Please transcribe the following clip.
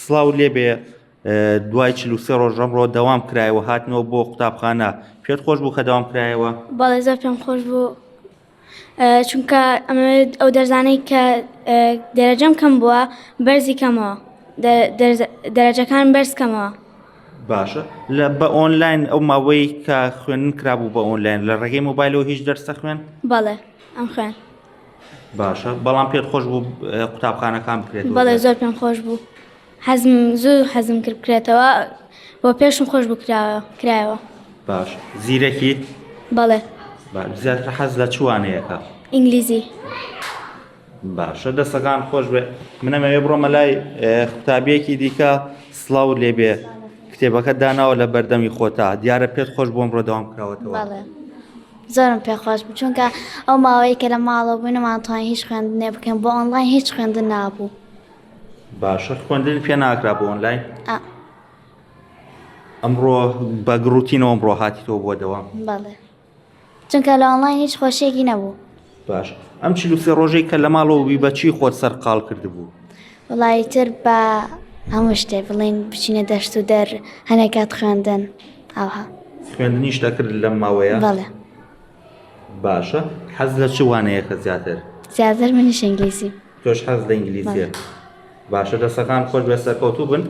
سڵاو لێبێ دوای 43 ڕۆژ ئەمڕۆ دەوام کرایەوە هاتنەوە بۆ قوتابخانە پێت خۆش بوو کە دەوام کرایەوە؟ بەڵێ زۆر پێم خۆش بوو چونکە ئەو دەرزانەی کە دەرەجەم کەم بووە بەرزی کەمەوە دەرەجەکان بەرز کەمەوە. باشە بە ئۆنلاین ئەو ماوەی کە خوێندن کرابوو بە ئۆنلاین لە ڕێگەی مۆبایلەوە هیچ دەرسە خوێن؟ بەڵێ ئەم خوێن. باشە بەڵام پێت خۆش بوو قوتابخانەکان بکرێت؟ بەڵێ زۆر پێم خۆش بوو حەزم کرد بکرێتەوە بۆ پێشم خۆش بوو کرایەوە. باش زیرەکی؟ بەڵێ. زیاتر حەز لە چوانەیەەکە؟ ئینگلیزی. باشە دەستەکان خۆش بێ منەمەوێ بڕۆمە لای قوتابیەکی دیکە سڵاو لێبێ کتێبەکە داناوە لە بەردەمی خۆتا دیارە پێت خۆش بۆم ڕۆ داوام کراوەتەوە؟ بەڵێ زۆرم پێخۆش بوو چونکە ئەو ماوەی کە لە ماڵەوە بووین نەمانتوانی هیچ خوێندنێ بکەین بۆ ئۆنلاین هیچ خوێندن نابوو. باشە خوێندن پێ ناکرا بۆ ئۆنلاین؟ ئەمڕۆ بە گروتینەوە ئەمڕۆ هاتیتەوە بۆ دەوام؟ بەڵێ چونکە لە ئۆنلاین هیچ خۆشیێکی نەبوو. باش ئەم 43 ڕۆژەی کە لە ماڵەوە بی بەچی خۆت سەرقاڵ کردبوو؟ وڵی تر بە هەموو شتێ بڵین بچینە دەشت و دەر هەنێکات خوێندن ئەوها خوێندنیش دەکرد لەم ماوەیە؟ بەڵێ. باشە حەز لە چ وانەیەکە زیاتر منیش ئینگلیزی. تۆش حەز لە ئینگلیزیە؟ باشە دەستەکان خۆش بێ سەرکەوتوو بن.